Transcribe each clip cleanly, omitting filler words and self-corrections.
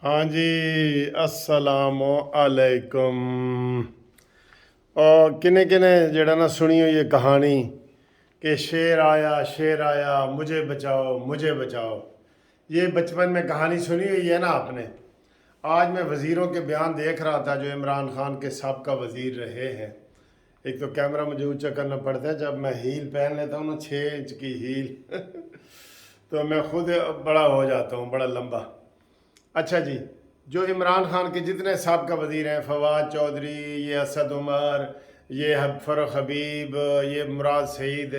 ہاں جی، السلام علیکم۔ اور کنے کنے جڑا نا سنی ہوئی یہ کہانی کہ شیر آیا مجھے بچاؤ مجھے بچاؤ۔ یہ بچپن میں کہانی سنی ہوئی ہے نا آپ نے۔ آج میں وزیروں کے بیان دیکھ رہا تھا جو عمران خان کے سابقہ وزیر رہے ہیں۔ ایک تو کیمرہ مجھے اونچا کرنا پڑتا ہے، جب میں ہیل پہن لیتا ہوں نا 6 انچ کی ہیل تو میں خود بڑا ہو جاتا ہوں، بڑا لمبا۔ اچھا جی، جو عمران خان کے جتنے سابقہ وزیر ہیں، فواد چودھری، یہ اسد عمر، یہ فروخ حبیب، یہ مراد سعید،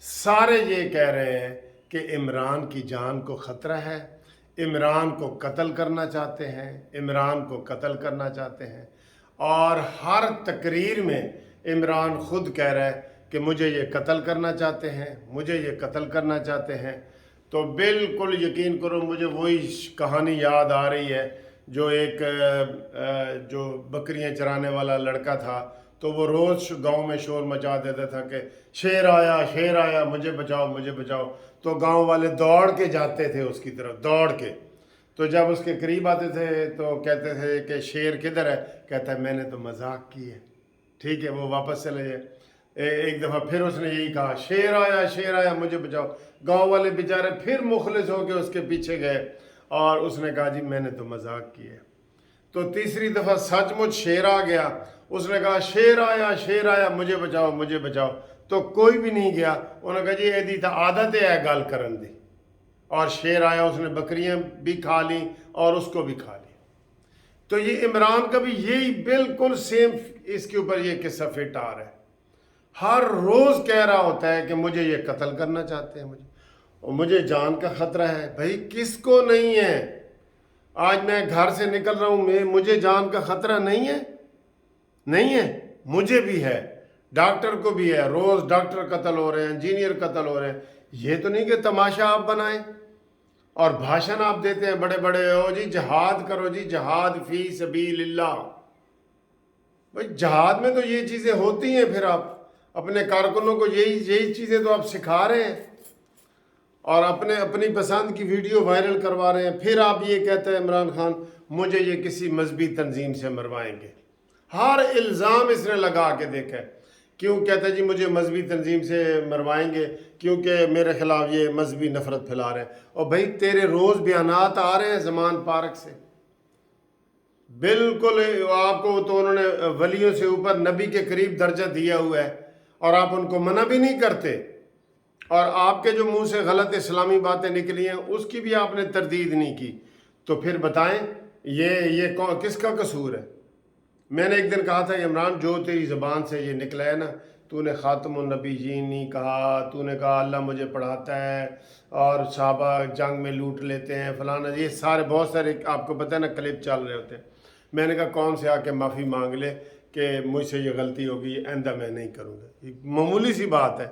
سارے یہ کہہ رہے ہیں کہ عمران کی جان کو خطرہ ہے، عمران کو قتل کرنا چاہتے ہیں، عمران کو قتل کرنا چاہتے ہیں۔ اور ہر تقریر میں عمران خود کہہ رہا ہے کہ مجھے یہ قتل کرنا چاہتے ہیں، مجھے یہ قتل کرنا چاہتے ہیں۔ تو بالکل یقین کرو مجھے وہی کہانی یاد آ رہی ہے جو ایک جو بکریاں چرانے والا لڑکا تھا، تو وہ روز گاؤں میں شور مچا دیتا تھا کہ شیر آیا مجھے بچاؤ مجھے بچاؤ۔ تو گاؤں والے دوڑ کے جاتے تھے اس کی طرف، دوڑ کے۔ تو جب اس کے قریب آتے تھے تو کہتے تھے کہ شیر کدھر ہے؟ کہتا ہے میں نے تو مذاق کی ہے۔ ٹھیک ہے، وہ واپس چلے جائے۔ ایک دفعہ پھر اس نے یہی کہا شیر آیا مجھے بچاؤ۔ گاؤں والے بیچارے پھر مخلص ہو کے اس کے پیچھے گئے اور اس نے کہا جی میں نے تو مذاق کی ہے۔ تو تیسری دفعہ سچ مچ شیر آ گیا، اس نے کہا شیر آیا مجھے بچاؤ مجھے بچاؤ۔ تو کوئی بھی نہیں گیا، انہوں نے کہا جی ایدی تا عادت ہے گل کرن دی۔ اور شیر آیا، اس نے بکریاں بھی کھا لیں اور اس کو بھی کھا لیا۔ تو یہ عمران کا بھی یہی بالکل سیم اس کے اوپر یہ قصہ فٹ آ رہا ہے۔ ہر روز کہہ رہا ہوتا ہے کہ مجھے یہ قتل کرنا چاہتے ہیں، مجھے جان کا خطرہ ہے۔ بھائی کس کو نہیں ہے؟ آج میں گھر سے نکل رہا ہوں، مجھے جان کا خطرہ نہیں ہے؟ نہیں ہے، مجھے بھی ہے، ڈاکٹر کو بھی ہے۔ روز ڈاکٹر قتل ہو رہے ہیں، انجینئر قتل ہو رہے ہیں۔ یہ تو نہیں کہ تماشا آپ بنائیں اور بھاشن آپ دیتے ہیں بڑے بڑے، او جی جہاد کرو، جی جہاد فی سبیل اللہ۔ بھائی جہاد میں تو یہ چیزیں ہوتی ہیں، پھر آپ اپنے کارکنوں کو یہی چیزیں تو آپ سکھا رہے ہیں اور اپنی پسند کی ویڈیو وائرل کروا رہے ہیں۔ پھر آپ یہ کہتے ہیں عمران خان مجھے یہ کسی مذہبی تنظیم سے مروائیں گے۔ ہر الزام اس نے لگا کے دیکھا ہے۔ کیوں کہتا ہے جی مجھے مذہبی تنظیم سے مروائیں گے؟ کیونکہ میرے خلاف یہ مذہبی نفرت پھیلا رہے ہیں۔ اور بھائی تیرے روز بیانات آ رہے ہیں زمان پارک سے، بالکل آپ کو تو انہوں نے ولیوں سے اوپر نبی کے قریب درجہ دیا ہوا ہے اور آپ ان کو منع بھی نہیں کرتے، اور آپ کے جو منہ سے غلط اسلامی باتیں نکلی ہیں اس کی بھی آپ نے تردید نہیں کی۔ تو پھر بتائیں یہ کس کا قصور ہے؟ میں نے ایک دن کہا تھا عمران جو تیری زبان سے یہ نکلا ہے نا، تو نے خاتم النبیین نہیں کہا، تو نے کہا اللہ مجھے پڑھاتا ہے اور صحابہ جنگ میں لوٹ لیتے ہیں فلانا، یہ سارے بہت سارے آپ کو پتہ ہے نا کلپ چل رہے ہوتے ہیں۔ میں نے کہا کون سے آ کے معافی مانگ لے کہ مجھ سے یہ غلطی ہوگی، آئندہ میں نہیں کروں گا۔ یہ معمولی سی بات ہے،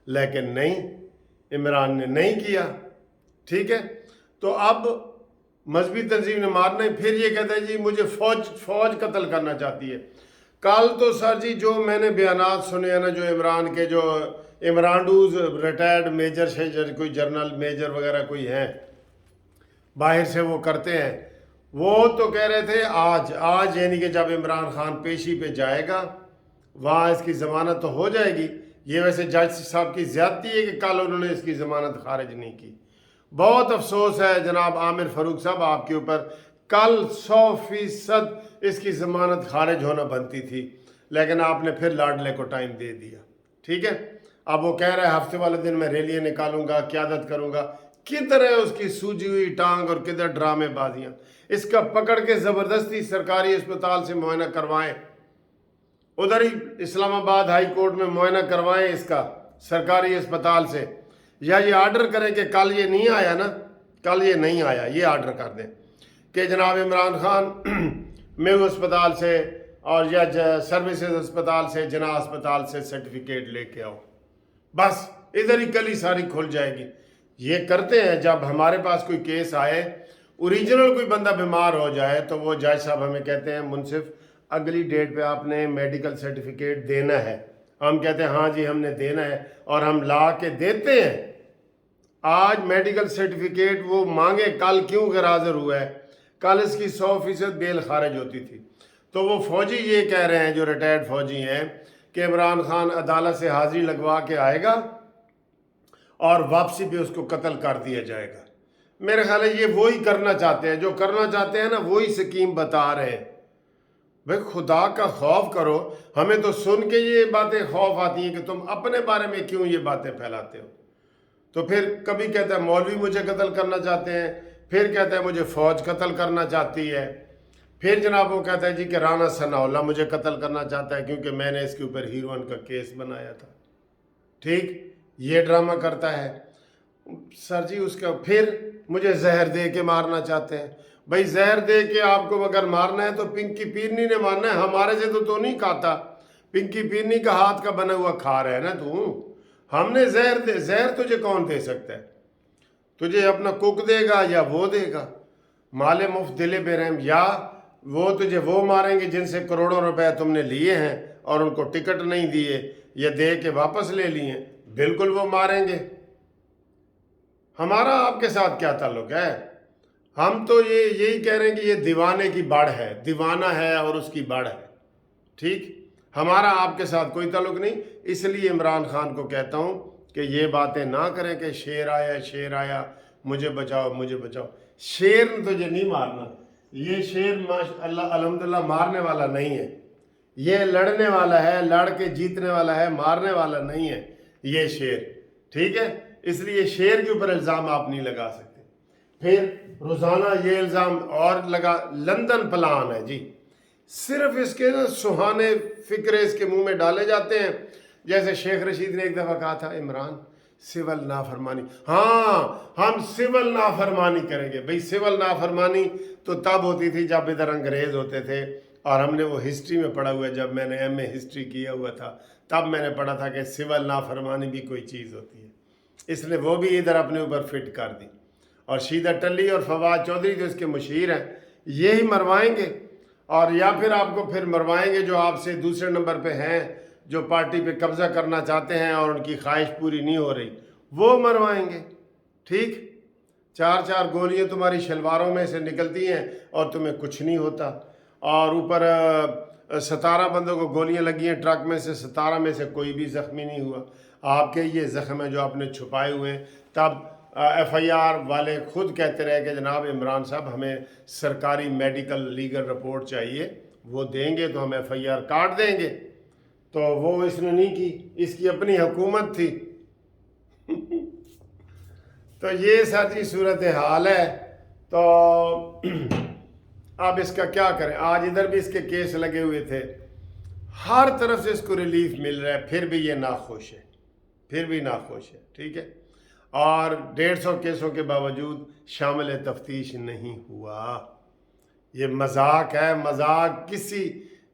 لیکن نہیں، عمران نے نہیں کیا۔ ٹھیک ہے، تو اب مذہبی تنظیم نے مارنا ہے، پھر یہ کہتا ہے جی مجھے فوج قتل کرنا چاہتی ہے۔ کل تو سر جی جو میں نے بیانات سنے ہیں نا، جو عمران کے جو عمرانڈوز ریٹائرڈ میجر شیجر کوئی جنرل میجر وغیرہ کوئی ہیں باہر سے وہ کرتے ہیں، وہ تو کہہ رہے تھے آج یعنی کہ جب عمران خان پیشی پہ جائے گا وہاں اس کی ضمانت تو ہو جائے گی۔ یہ ویسے جج صاحب کی زیادتی ہے کہ کل انہوں نے اس کی ضمانت خارج نہیں کی۔ بہت افسوس ہے جناب عامر فاروق صاحب آپ کے اوپر، کل 100% اس کی ضمانت خارج ہونا بنتی تھی، لیکن آپ نے پھر لاڈلے کو ٹائم دے دیا۔ ٹھیک ہے، اب وہ کہہ رہا ہے ہفتے والے دن میں ریلیاں نکالوں گا، قیادت کروں گا۔ کدھر ہے اس کی سوجی ہوئی ٹانگ اور کدھر ڈرامے بازیاں؟ اس کا پکڑ کے زبردستی سرکاری اسپتال سے معائنہ کروائیں، ادھر ہی اسلام آباد ہائی کورٹ میں معائنہ کروائیں اس کا سرکاری اسپتال سے، یا یہ آرڈر کریں کہ کل یہ نہیں آیا نا، کل یہ نہیں آیا، یہ آرڈر کر دیں کہ جناب عمران خان میو اسپتال سے اور یا سروسز اسپتال سے، جناح اسپتال سے سرٹیفکیٹ لے کے آؤ، بس ادھر ہی کلی ساری کھل جائے گی۔ یہ کرتے ہیں جب ہمارے پاس کوئی کیس آئے، اوریجنل کوئی بندہ بیمار ہو جائے تو وہ جج صاحب ہمیں کہتے ہیں منصف اگلی ڈیٹ پہ آپ نے میڈیکل سرٹیفکیٹ دینا ہے۔ ہم کہتے ہیں ہاں جی ہم نے دینا ہے، اور ہم لا کے دیتے ہیں۔ آج میڈیکل سرٹیفکیٹ وہ مانگے، کل کیوں غیر حاضر ہوا ہے؟ کل اس کی 100% بیل خارج ہوتی تھی. تو وہ فوجی یہ کہہ رہے ہیں جو ریٹائرڈ فوجی ہیں کہ عمران خان عدالت سے حاضری لگوا کے آئے گا اور واپسی پہ اس کو قتل کر دیا جائے گا. میرے خیال ہے یہ وہی کرنا چاہتے ہیں جو کرنا چاہتے ہیں نا، وہی سکیم بتا رہے ہیں. بھائی خدا کا خوف کرو. ہمیں تو سن کے یہ باتیں خوف آتی ہیں کہ تم اپنے بارے میں کیوں یہ باتیں پھیلاتے ہو. تو پھر کبھی کہتا ہے مولوی مجھے قتل کرنا چاہتے ہیں، پھر کہتا ہے مجھے فوج قتل کرنا چاہتی ہے، پھر جناب وہ کہتا ہے جی کہ رانا ثناء اللہ مجھے قتل کرنا چاہتا ہے کیونکہ میں نے اس کے اوپر ہیروئن کا کیس بنایا تھا. ٹھیک، یہ ڈرامہ کرتا ہے. سر جی اس کا پھر مجھے زہر دے کے مارنا چاہتے ہیں. بھائی زہر دے کے آپ کو اگر مارنا ہے تو پنکی پیرنی نے مارنا ہے، ہمارے سے تو نہیں کھاتا. پنکی پیرنی کا ہاتھ کا بنا ہوا کھا رہا ہے نا تو. ہم نے زہر تجھے کون دے سکتا ہے؟ تجھے اپنا کوک دے گا یا وہ دے گا؟ مال مفت دل بے رحم. یا وہ تجھے وہ ماریں گے جن سے کروڑوں روپے تم نے لیے ہیں اور ان کو ٹکٹ نہیں دیے یا دے کے واپس لے لیے، بالکل وہ ماریں گے. ہمارا آپ کے ساتھ کیا تعلق ہے؟ ہم تو یہی کہہ رہے ہیں کہ یہ دیوانے کی بڑھ ہے، دیوانہ ہے اور اس کی بڑھ ہے. ٹھیک، ہمارا آپ کے ساتھ کوئی تعلق نہیں. اس لیے عمران خان کو کہتا ہوں کہ یہ باتیں نہ کریں کہ شیر آیا مجھے بچاؤ مجھے بچاؤ. شیر نے تجھے نہیں مارنا. یہ شیر ماشاءاللہ الحمدللہ مارنے والا نہیں ہے. یہ لڑنے والا ہے، لڑ کے جیتنے والا ہے، مارنے والا نہیں ہے یہ شیر. ٹھیک ہے، اس لیے شیر کے اوپر الزام آپ نہیں لگا سکتے. پھر روزانہ یہ الزام اور لگا. لندن پلان ہے جی، صرف اس کے سہانے فکرے اس کے منہ میں ڈالے جاتے ہیں. جیسے شیخ رشید نے ایک دفعہ کہا تھا عمران سول نافرمانی، ہاں ہم سول نافرمانی کریں گے. بھئی سول نافرمانی تو تب ہوتی تھی جب ادھر انگریز ہوتے تھے، اور ہم نے وہ ہسٹری میں پڑھا ہوا ہے. جب میں نے ایم اے ہسٹری کیا ہوا تھا تب میں نے پڑھا تھا کہ سول نافرمانی بھی کوئی چیز ہوتی ہے. اس نے وہ بھی ادھر اپنے اوپر فٹ کر دی. اور شیدہ ٹلی اور فواد چودھری جو اس کے مشیر ہیں یہی مروائیں گے، اور یا پھر آپ کو پھر مروائیں گے جو آپ سے دوسرے نمبر پہ ہیں، جو پارٹی پہ قبضہ کرنا چاہتے ہیں اور ان کی خواہش پوری نہیں ہو رہی، وہ مروائیں گے. ٹھیک، 4 گولیاں تمہاری شلواروں میں سے نکلتی ہیں اور تمہیں کچھ نہیں ہوتا. اور اوپر 17 بندوں کو گولیاں لگی ہیں ٹرک میں سے، 17 میں سے کوئی بھی زخمی نہیں ہوا. آپ کے یہ زخم ہیں جو آپ نے چھپائے ہوئے ہیں. تب ایف آئی آر والے خود کہتے رہے کہ جناب عمران صاحب ہمیں سرکاری میڈیکل لیگل رپورٹ چاہیے، وہ دیں گے تو ہم ایف آئی آر کاٹ دیں گے. تو وہ اس نے نہیں کی، اس کی اپنی حکومت تھی. تو یہ ساری صورتحال ہے. تو اب اس کا کیا کریں؟ آج ادھر بھی اس کے کیس لگے ہوئے تھے، ہر طرف سے اس کو ریلیف مل رہا ہے، پھر بھی یہ ناخوش ہے، پھر بھی ناخوش ہے. ٹھیک ہے، اور 150 کیسوں کے باوجود شامل تفتیش نہیں ہوا. یہ مذاق ہے، مذاق.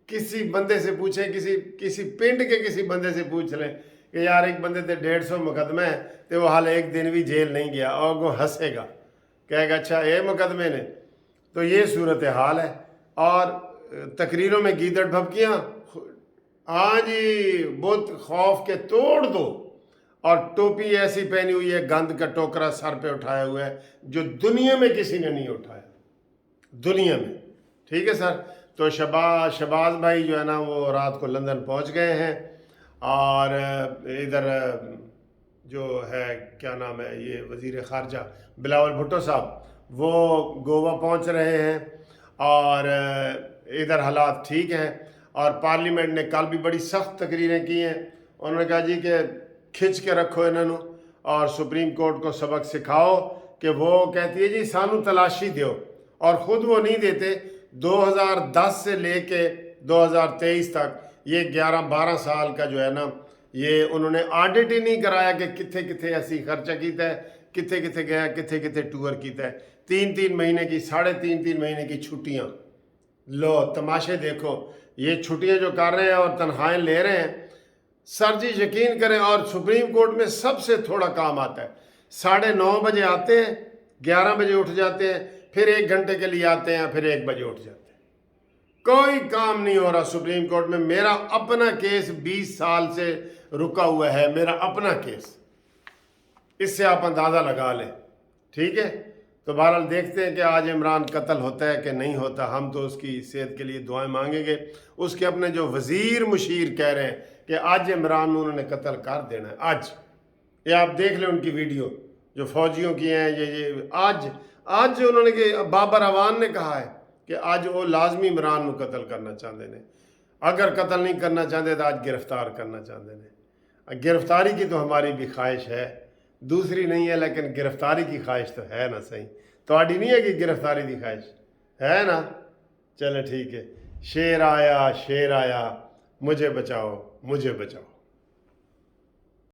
کسی بندے سے پوچھیں، کسی پنڈ کے کسی بندے سے پوچھ لیں کہ یار ایک بندے تے 150 مقدمے ہیں تو وہ حال ایک دن بھی جیل نہیں گیا، اور وہ ہنسے گا، کہے گا اچھا یہ مقدمے نے. تو یہ صورتحال ہے. اور تقریروں میں گیدڑ بھبکیاں، ہاں جی بت خوف کے توڑ دو. اور ٹوپی ایسی پہنی ہوئی ہے، گند کا ٹوکرا سر پہ اٹھایا ہوا ہے جو دنیا میں کسی نے نہیں اٹھایا، دنیا میں. ٹھیک ہے سر. تو شہباز بھائی جو ہے نا وہ رات کو لندن پہنچ گئے ہیں، اور ادھر جو ہے کیا نام ہے یہ وزیر خارجہ بلاول بھٹو صاحب وہ گوا پہنچ رہے ہیں. اور ادھر حالات ٹھیک ہیں. اور پارلیمنٹ نے کل بھی بڑی سخت تقریریں کی ہیں. انہوں نے کہا جی کہ کھچ کے رکھو انہوں اور سپریم کورٹ کو سبق سکھاؤ کہ وہ کہتی ہے جی سانو تلاشی دیو، اور خود وہ نہیں دیتے. 2010 سے لے کے 2023 تک یہ 11-12 سال کا جو ہے نا یہ انہوں نے آڈٹ ہی نہیں کرایا کہ کتھے کتھے ایسی خرچہ کیتا ہے، کتھے کتھے گیا، کتھے کتھے ٹور کیتا ہے. 3 مہینے کی 3.5 مہینے کی چھٹیاں لو، تماشے دیکھو. یہ چھٹیاں جو کر رہے ہیں اور تنخواہیں لے رہے ہیں، سر جی یقین کریں. اور سپریم کورٹ میں سب سے تھوڑا کام آتا ہے. 9:30 بجے آتے ہیں، 11 بجے اٹھ جاتے ہیں، پھر 1 گھنٹے کے لیے آتے ہیں، پھر 1 بجے اٹھ جاتے ہیں. کوئی کام نہیں ہو رہا سپریم کورٹ میں. میرا اپنا کیس 20 سال سے رکا ہوا ہے، میرا اپنا کیس. اس سے آپ اندازہ لگا لیں. ٹھیک ہے. تو بہرحال دیکھتے ہیں کہ آج عمران قتل ہوتا ہے کہ نہیں ہوتا. ہم تو اس کی صحت کے لیے دعائیں مانگیں گے. اس کے اپنے جو وزیر مشیر کہہ رہے ہیں کہ آج عمران انہوں نے قتل کر دینا ہے. یہ آپ دیکھ لیں ان کی ویڈیو جو فوجیوں کی ہیں. یہ آج انہوں نے کہ بابر اوان نے کہا ہے کہ آج وہ لازمی عمران کو قتل کرنا چاہتے ہیں. اگر قتل نہیں کرنا چاہتے تو آج گرفتار کرنا چاہتے ہیں. گرفتاری کی تو ہماری بھی خواہش ہے, دوسری نہیں ہے, لیکن گرفتاری کی خواہش تو ہے نا. صحیح تھوڑی نہیں ہے کہ گرفتاری کی خواہش ہے نا. چلے ٹھیک ہے. شیر آیا مجھے بچاؤ مجھے بچاؤ.